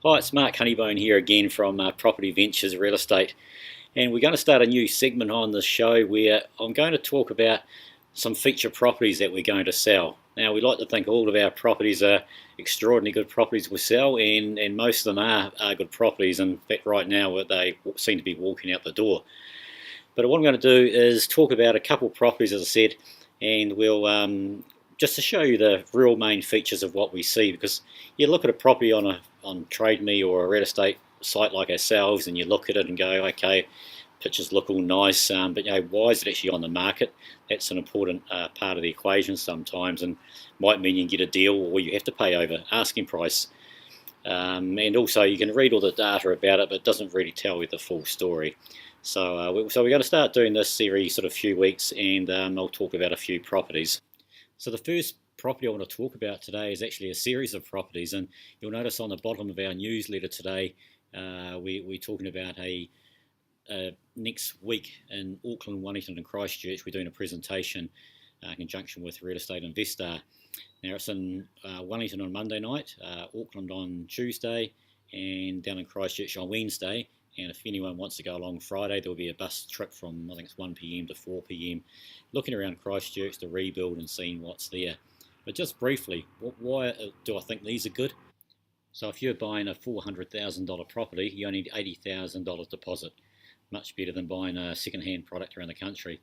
Hi, it's Mark Honeybone here again from Property Ventures Real Estate, and we're going to start a new segment on this show where I'm going to talk about some feature properties that we're going to sell. Now, we like to think all of our properties are extraordinarily good properties we sell, and most of them are good properties. In fact, right now they seem to be walking out the door. But what I'm going to do is talk about a couple of properties, as I said, and we'll just to show you the real main features of what we see. Because you look at a property on Trade Me or a real estate site like ourselves, and you look at it and go, okay, pictures look all nice, but why is it actually on the market? That's an important part of the equation sometimes, and might mean you can get a deal or you have to pay over asking price. And also you can read all the data about it, but it doesn't really tell you the full story. So we're going to start doing this every sort of few weeks, and I'll talk about a few properties. So the first property I want to talk about today is actually a series of properties, and you'll notice on the bottom of our newsletter today, we're talking about next week in Auckland, Wellington and Christchurch. We're doing a presentation in conjunction with Real Estate Investor. Now it's in Wellington on Monday night, Auckland on Tuesday, and down in Christchurch on Wednesday. And if anyone wants to go along Friday, there'll be a bus trip from, I think it's 1 p.m. to 4 p.m, looking around Christchurch to rebuild and seeing what's there. But just briefly, why do I think these are good? So if you're buying a $400,000 property, you only need $80,000 deposit. Much better than buying a second-hand product around the country.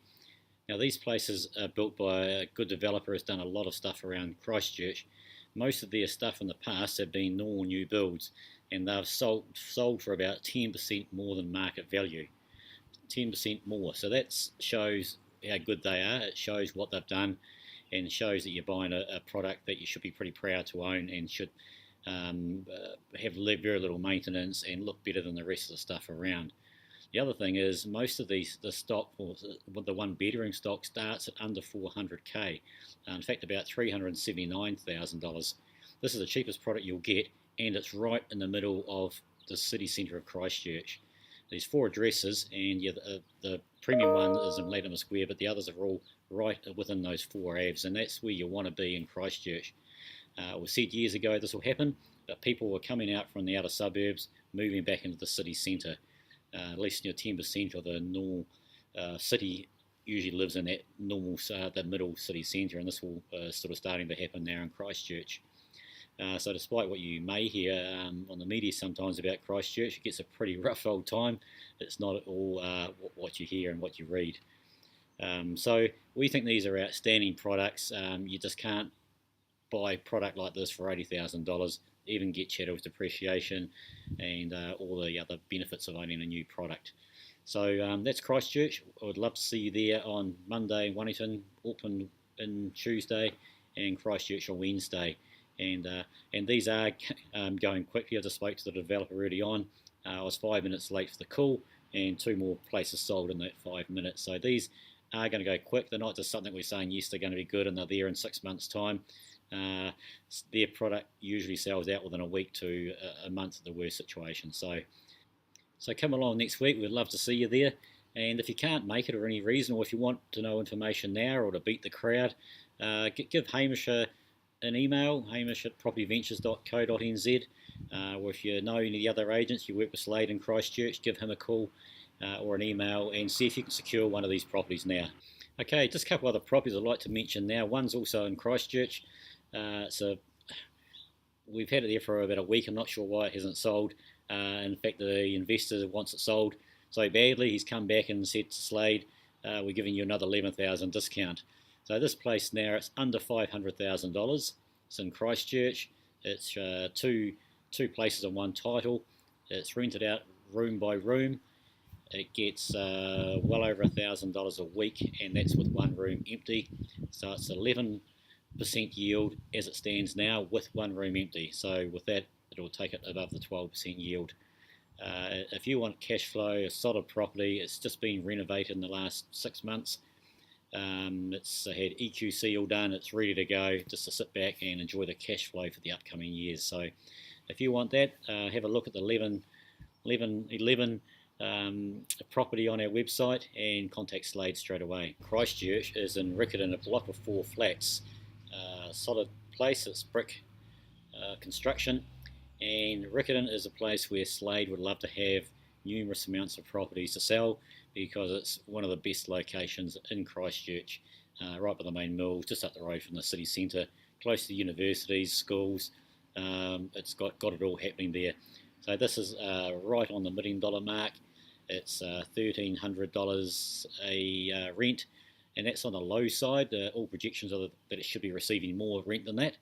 Now these places are built by a good developer who's done a lot of stuff around Christchurch. Most of their stuff in the past have been normal new builds, and they've sold for about 10% more than market value. 10% more. So that shows how good they are. It shows what they've done, and shows that you're buying a product that you should be pretty proud to own, and should have very little maintenance and look better than the rest of the stuff around. The other thing is most of the stock, or the one bedroom stock, starts at under 400k. In fact, about $379,000. This is the cheapest product you'll get, and it's right in the middle of the city centre of Christchurch. There's 4 addresses, and the premium one is in Latimer Square, but the others are all right within those 4 avs, and that's where you want to be in Christchurch. It was said years ago this will happen, but people were coming out from the outer suburbs, moving back into the city centre. At least 10% of the normal city usually lives in that normal, the middle city centre, and this will sort of starting to happen now in Christchurch. So despite what you may hear on the media sometimes about Christchurch, it gets a pretty rough old time. It's not at all what you hear and what you read. So we think these are outstanding products. You just can't buy a product like this for $80,000, even get Chattel's depreciation and all the other benefits of owning a new product. So that's Christchurch. I would love to see you there on Monday in Wellington, Auckland on Tuesday, and Christchurch on Wednesday. And these are going quickly. I just spoke to the developer early on. I was 5 minutes late for the call, and 2 more places sold in that 5 minutes. So these are going to go quick. They're not just something we're saying, yes, they're going to be good and they're there in 6 months' time. Their product usually sells out within a week to a month at the worst situation. So come along next week. We'd love to see you there. And if you can't make it or any reason, or if you want to know information now or to beat the crowd, give Hamish an email, hamish@propertyventures.co.nz, or if you know any of the other agents, you work with Slade in Christchurch, give him a call or an email and see if you can secure one of these properties now. Okay, just a couple other properties I'd like to mention now. One's also in Christchurch. We've had it there for about a week. I'm not sure why it hasn't sold. In fact, the investor wants it sold so badly, he's come back and said to Slade, we're giving you another $11,000 discount. So this place now, it's under $500,000. It's in Christchurch. It's two places on one title. It's rented out room by room. It gets well over $1,000 a week, and that's with one room empty. So it's 11% yield as it stands now with one room empty. So with that, it'll take it above the 12% yield. If you want cash flow, a solid property, it's just been renovated in the last 6 months. It's had EQC all done, it's ready to go, just to sit back and enjoy the cash flow for the upcoming years. So if you want that, have a look at the 11 property on our website and contact Slade straight away. Christchurch is in Riccarton, a block of 4 flats. Solid place, it's brick construction, And Riccarton is a place where Slade would love to have numerous amounts of properties to sell because it's one of the best locations in Christchurch, right by the main mills, just up the road from the city centre, close to the universities, schools. It's got it all happening there. So this is right on the $1 million mark. It's $1,300 a rent, and that's on the low side. All projections are that it should be receiving more rent than that.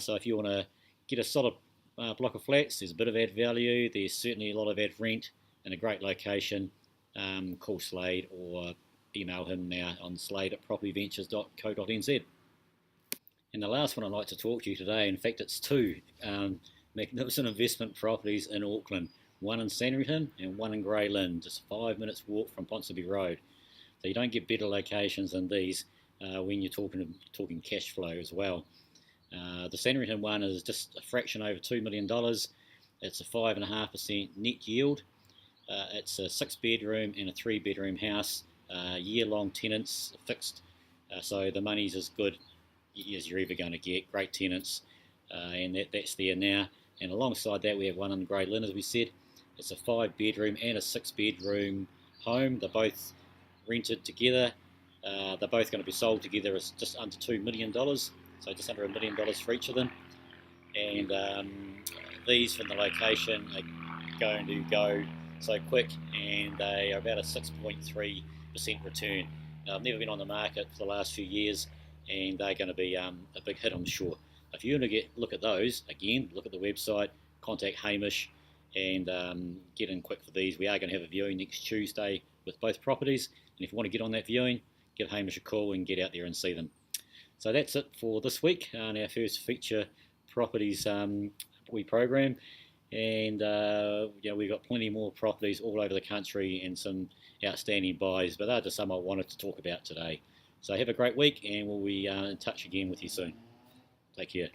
So if you want to get a solid block of flats, there's a bit of ad value, there's certainly a lot of ad rent, and a great location. Call Slade or email him now on slade@propertyventures.co.nz. And the last one I'd like to talk to you today, in fact it's two magnificent investment properties in Auckland, one in Sandringham and one in Grey Lynn, just 5 minutes walk from Ponsonby Road. So you don't get better locations than these when you're talking cash flow as well. The Sandringham one is just a fraction over $2 million. It's a 5.5% net yield. It's a 6-bedroom and a 3-bedroom house, year-long tenants, fixed, so the money's as good as you're ever going to get. Great tenants, and that's there now. And alongside that, we have one in Grey Lynn, as we said. It's a 5-bedroom and a 6-bedroom home. They're both rented together. They're both going to be sold together as just under $2 million, so just under $1 million for each of them. And these from the location are going to go so quick, and they are about a 6.3% return. Now, I've never been on the market for the last few years, and they're going to be a big hit, I'm sure. If you want to look at those, again, look at the website, contact Hamish, and get in quick for these. We are going to have a viewing next Tuesday with both properties, and if you want to get on that viewing, give Hamish a call and get out there and see them. So that's it for this week on our first feature properties we program. And we've got plenty more properties all over the country and some outstanding buys, but they're just some I wanted to talk about today. So have a great week, and we'll be in touch again with you soon. Take care.